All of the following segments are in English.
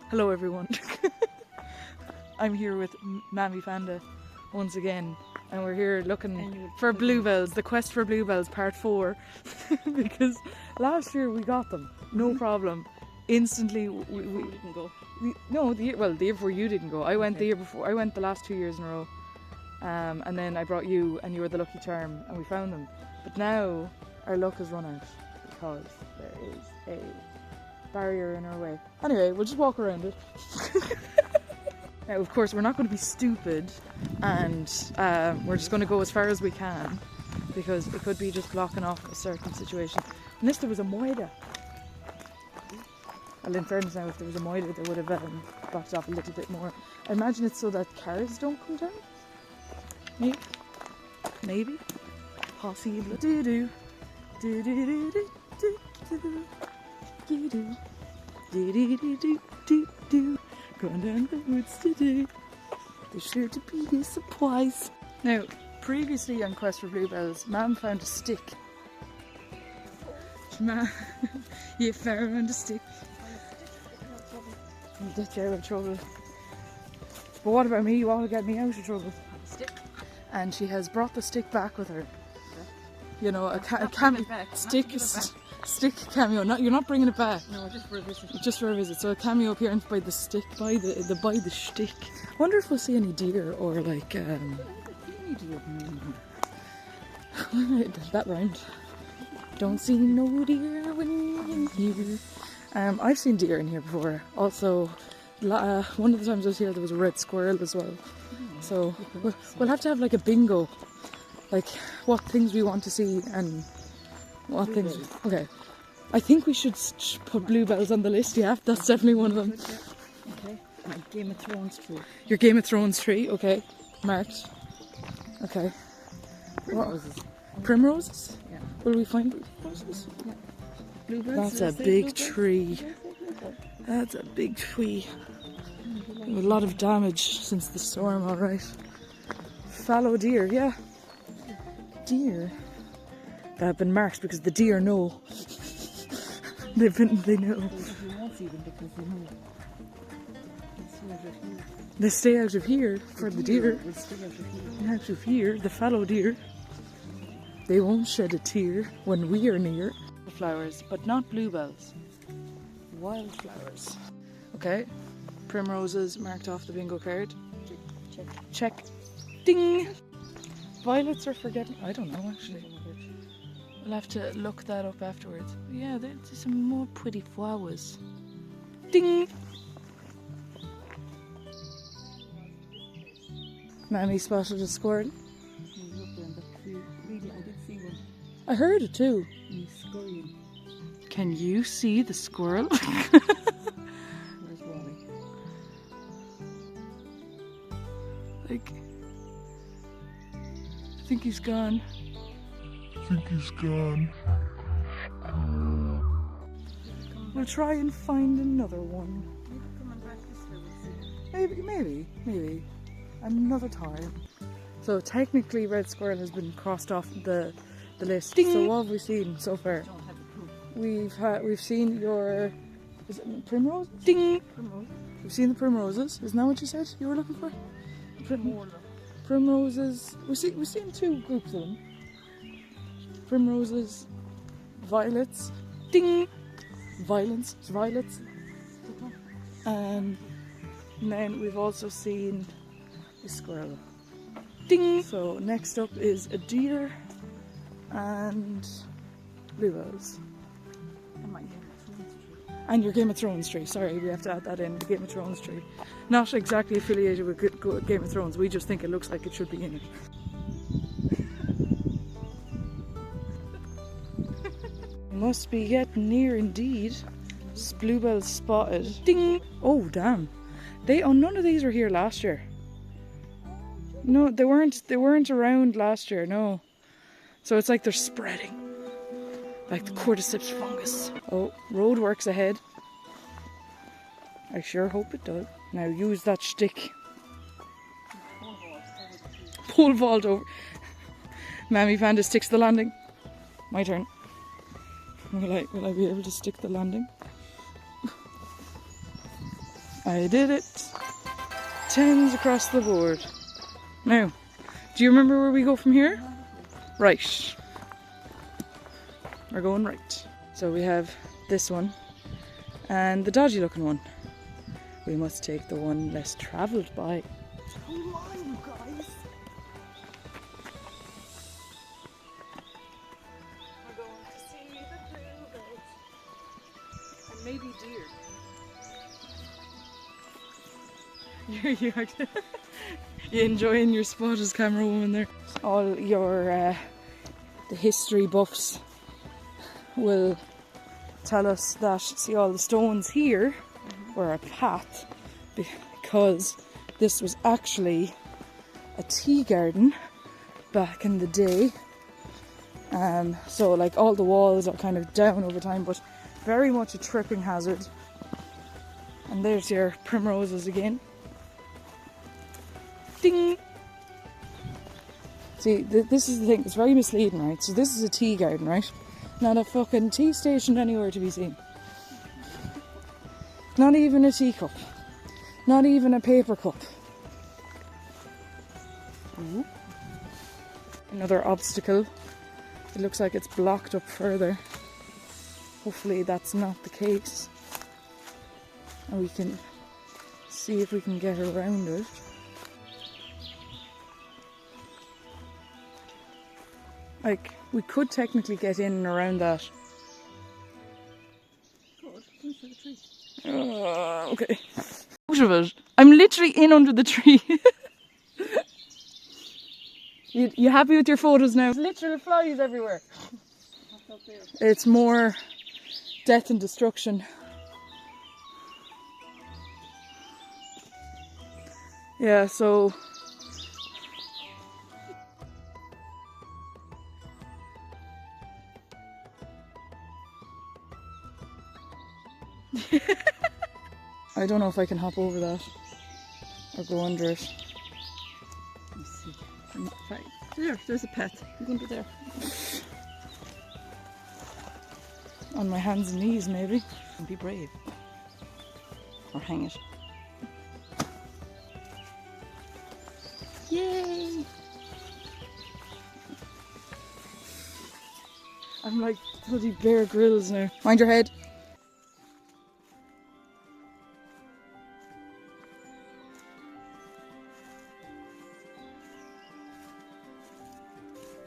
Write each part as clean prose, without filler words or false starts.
Hello everyone. I'm here with Mammy Panda once again, and we're here looking for bluebells, the quest for bluebells part 4 because last year we got them, no problem. Instantly we didn't go. the year before you didn't go. I went the year before. I went the last 2 years in a row. And then I brought you and you were the lucky charm and we found them. But now our luck has run out because there is a barrier in our way. Anyway, we'll just walk around it. Now, of course, we're not going to be stupid and we're just going to go as far as we can because it could be just blocking off a certain situation. Unless there was a moida. Well, in fairness now, if there was a moida, they would have blocked off a little bit more. I imagine it's so that cars don't come down. Maybe. Possible. Do do do do do do do do do do do do do do. Going down the woods today. There's sure to be a surprise. Now, previously on Quest for Bluebells, Mum found a stick. Mum, you found a stick. I'll get you out of trouble. But what about me? You want to get me out of trouble? Stick. And she has brought the stick back with her. You know, a stick cameo. You're not bringing it back. No, just for a visit. Just for a visit. So a cameo appearance by the stick, by the stick. I wonder if we'll see any deer or like that rhymed. Don't see no deer when you're in here. I've seen deer in here before. Also, one of the times I was here, there was a red squirrel as well. So we'll have to have like a bingo, like what things we want to see and what things. Okay, I think we should put bluebells on the list. Yeah, that's definitely one of them. Okay, my Game of Thrones tree. Your Game of Thrones tree, okay, marked. Okay. Primroses. Primroses? Yeah. Will we find primroses? Yeah. Bluebells. That's a big tree. That's a big tree. A lot of damage since the storm, alright. Fallow deer, yeah. Deer that have been marked because the deer know. they know. You won't see them because they move. They stay out of here for the deer. They stay out of here. Out of here, the fallow deer. They won't shed a tear when we are near. Flowers, but not bluebells. Wildflowers. Okay. Primroses marked off the bingo card. Check. Ding! Violets are forgetting. I don't know actually. We'll have to look that up afterwards. But yeah, there's some more pretty flowers. Ding! Mammy spotted a squirrel. Really, I did see one. I heard it too. He's scurrying. Can you see the squirrel? Where's Wally? Like, I think he's gone. We'll try and find another one. Maybe coming back this way, we'll see. Maybe. Another time. So technically Red Squirrel has been crossed off the list. Ding. So what have we seen so far? I don't have a clue. We've seen your... Is it primrose? Ding! Primrose. We've seen the primroses. Isn't that what you said you were looking for? Primroses. We've seen two groups of them. Primroses, violets, ding, violets, and then we've also seen a squirrel, ding. So next up is a deer and bluebells. And your Game of Thrones tree. Sorry, we have to add that in, the Game of Thrones tree. Not exactly affiliated with Game of Thrones, we just think it looks like it should be in it. Must be getting near indeed. Bluebells spotted. Ding! Oh damn. None of these were here last year. No, they weren't around last year, no. So it's like they're spreading. Like the cordyceps fungus. Oh, roadworks ahead. I sure hope it does. Now use that stick. Pole vault over. Mammy Panda sticks the landing. My turn. Will I be able to stick the landing? I did it. 10s across the board. Now, do you remember where we go from here? Right. We're going right. So we have this one and the dodgy looking one. We must take the one less travelled by. Come on, you guys. We're going to see the bluebells. And maybe deer. You're enjoying your spot as camera woman there. All your the history buffs will tell us that, see, all the stones here were a path because this was actually a tea garden back in the day. So like all the walls are kind of down over time, but very much a tripping hazard. And there's your primroses again. Ding! See, this is the thing, it's very misleading, right? So this is a tea garden, right? Not a fucking tea station anywhere to be seen. Not even a teacup. Not even a paper cup. Ooh. Another obstacle. It looks like it's blocked up further. Hopefully that's not the case. And we can see if we can get around it. Like, we could technically get in and around that. Good. Into the tree. Okay. Out of it. I'm literally in under the tree. You happy with your photos now? There's literal flies everywhere. What's up there? It's more death and destruction. Yeah, so... I don't know if I can hop over that or go under it. Let's see. Right. There's a pet. You're going to there. On my hands and knees, maybe. Be brave. Or hang it. Yay! I'm like bloody Bear Grylls now. Mind your head.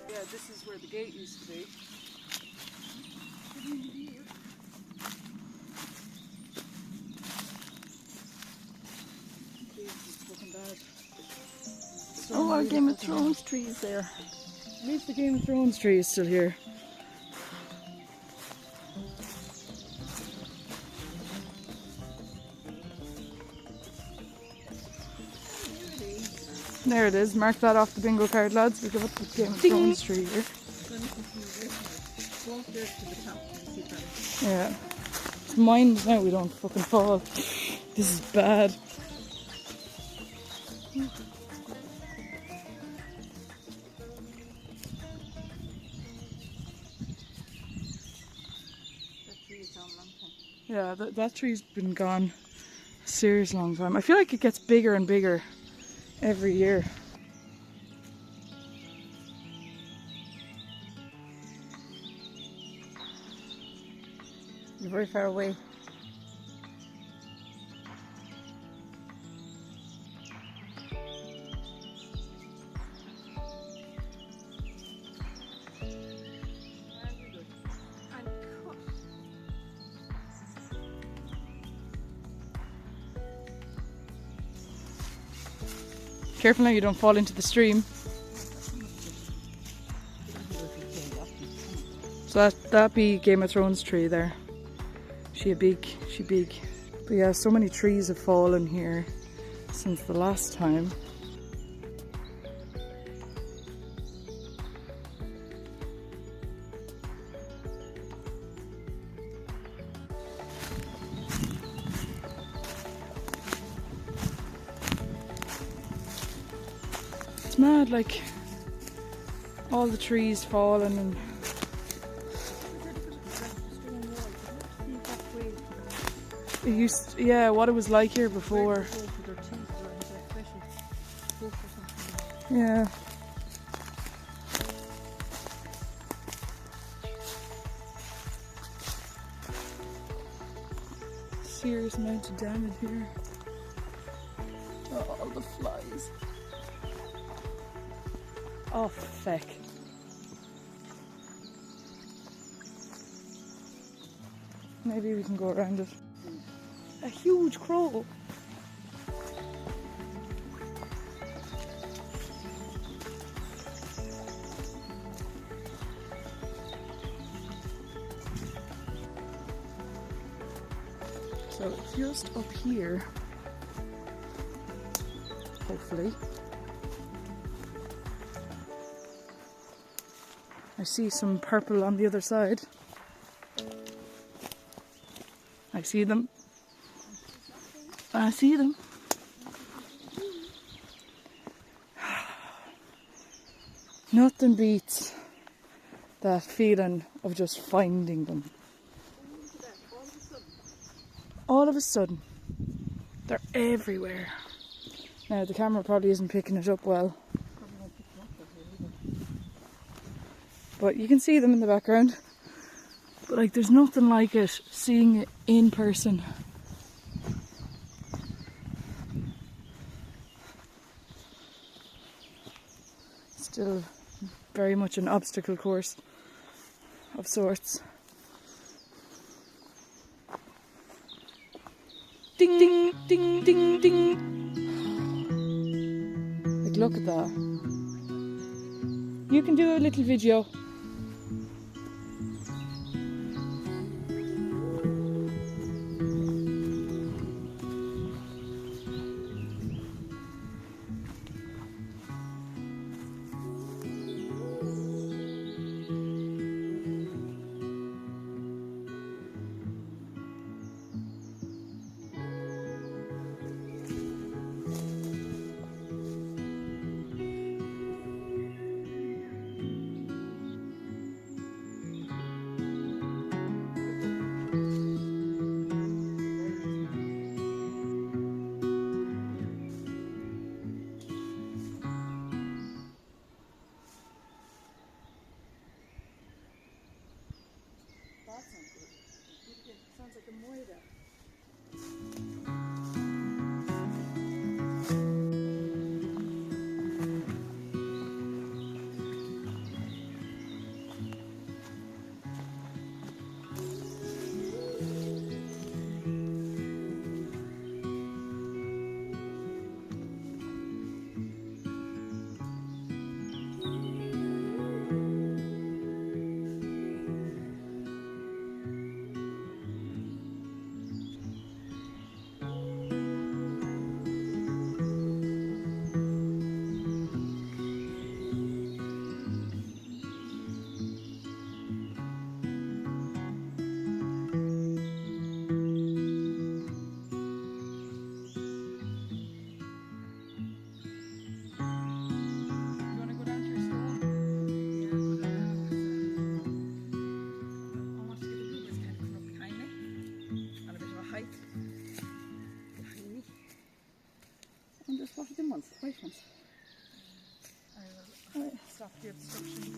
Yeah, this is where the gate used to be. Oh, our Game of Thrones tree is there. At least the Game of Thrones tree is still here. There it is. Mark that off the bingo card, lads. We'll give up the Game of Thrones tree here. Yeah. It's mind now we don't fucking fall. This is bad. Yeah, that tree's been gone a serious long time. I feel like it gets bigger and bigger every year. You're very far away. Careful now you don't fall into the stream. So that be Game of Thrones tree there. She big. But yeah, so many trees have fallen here since the last time. It's mad, like all the trees falling and It used, yeah, what it was like here before. For their teeth, or is there special hope or something? Yeah. Serious amount of damage here. Oh, all the flies. Oh, feck. Maybe we can go around it. A huge crow. So just up here, hopefully, I see some purple on the other side. I see them. I see them. Nothing beats that feeling of just finding them. All of a sudden, they're everywhere. Now the camera probably isn't picking it up well, but you can see them in the background. But like, there's nothing like it, seeing it in person. Still very much an obstacle course of sorts. Ding, ding, ding, ding, ding. Like, look at that. You can do a little video. Sounds like a moida. What are them ones? The white ones? I will stop the obstruction.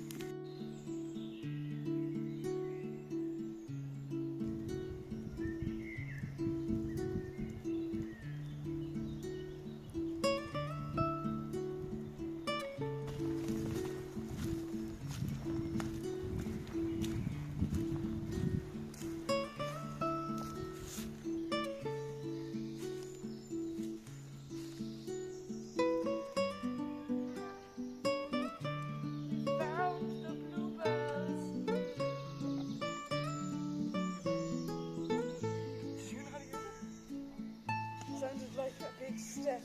Sounded like a big step.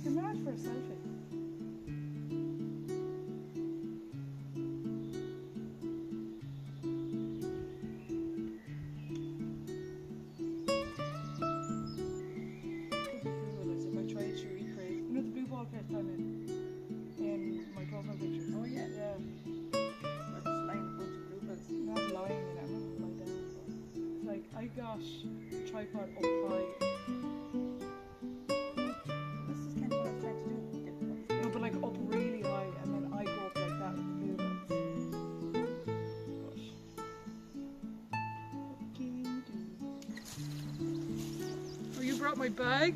Come out for a selfie. If I tried to recreate, you know the blue ball pit I'm in my profile picture. Oh yeah. Yeah. We're just lying a bunch of bluebells. Not lying, you know, I'm not lying down. But, like, I got a tripod thought up high. This is kind of what I was trying to do. No, but like up really high, and then I go up like that with the bluebells. Oh, you brought my bag?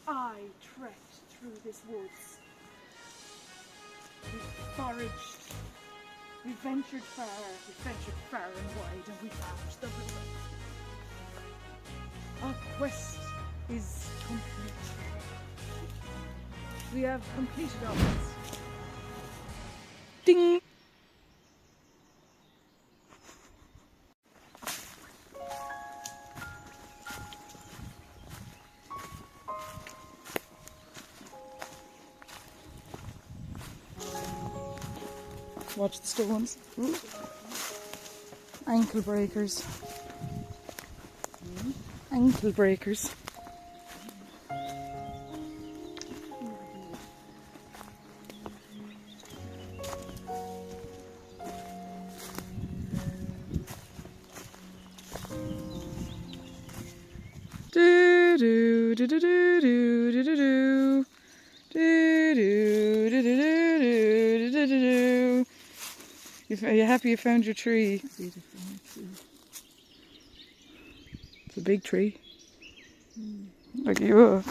I trekked through this woods. We foraged. We ventured far and wide, and we found the bluebells. Our quest is complete. We have completed our quest. Ding! Watch the stones. Ooh. Ankle breakers. Ankle breakers. Do do do do do do do do do. Do do do do do do do do. Are you happy you found your tree? It's a big tree. Like you are.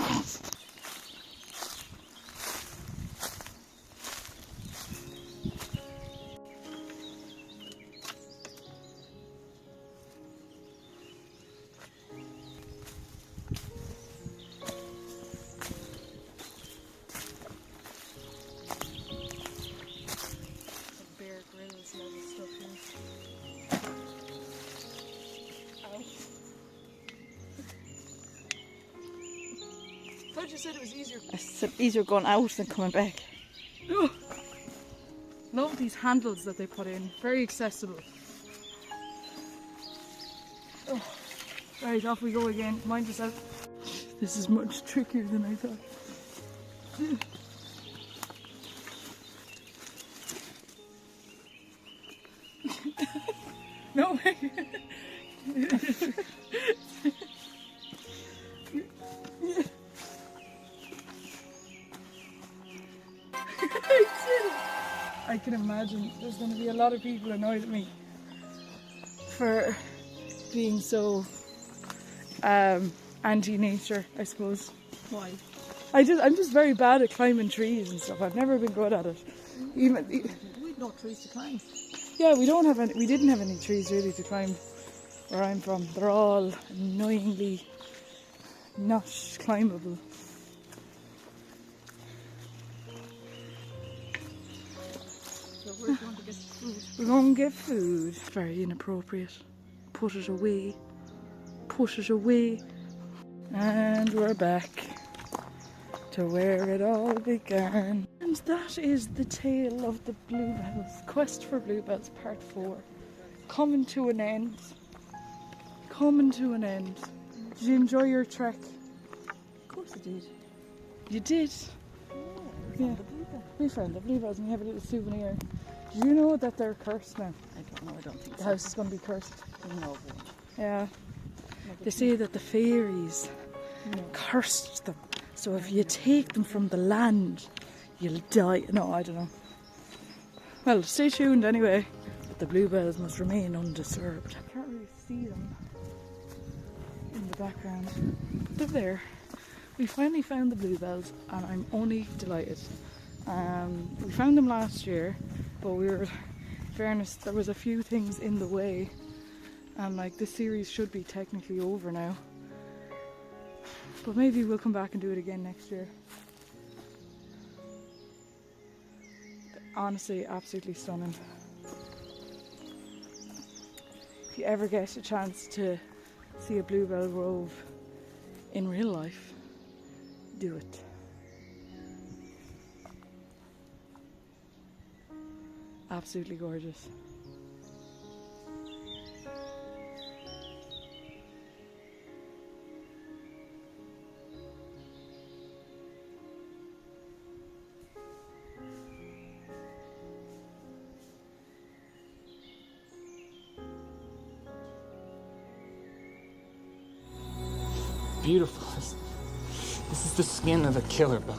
Bear Grylls level stuff here. Ow. I thought you said it was easier. I said easier going out than coming back. Ugh. Love these handles that they put in. Very accessible. Oh. Right, off we go again. Mind yourself. This is much trickier than I thought. No way. I can imagine there's going to be a lot of people annoyed at me for being so anti-nature, I suppose. Why? I'm just very bad at climbing trees and stuff. I've never been good at it. Even We've no trees to climb. yeah, we didn't have any trees really to climb where I'm from. They're all annoyingly not climbable. So we're going to get food. We're going to get food. Very inappropriate. Put it away. Put it away. And we're back to where it all began. And that is the tale of the Bluebells. Quest for Bluebells Part 4. Coming to an end. Coming to an end. Did you enjoy your trek? Of course I did. You did? Yeah. We found the Bluebells and we have a little souvenir. Do you know that they're cursed now? I don't know, I don't think The so. house is going to be cursed. No, Yeah. They say that the fairies no. cursed them. So if you take them from the land, you'll die. No, I don't know. Well, stay tuned anyway. But the Bluebells must remain undisturbed. I can't really see them in the background. But they're there. We finally found the Bluebells and I'm only delighted. We found them last year, but in fairness, there was a few things in the way. And like this series should be technically over now. But maybe we'll come back and do it again next year. Honestly, absolutely stunning. If you ever get a chance to see a bluebell grove in real life, do it. Absolutely gorgeous. beautiful. This is the skin of a killer bell.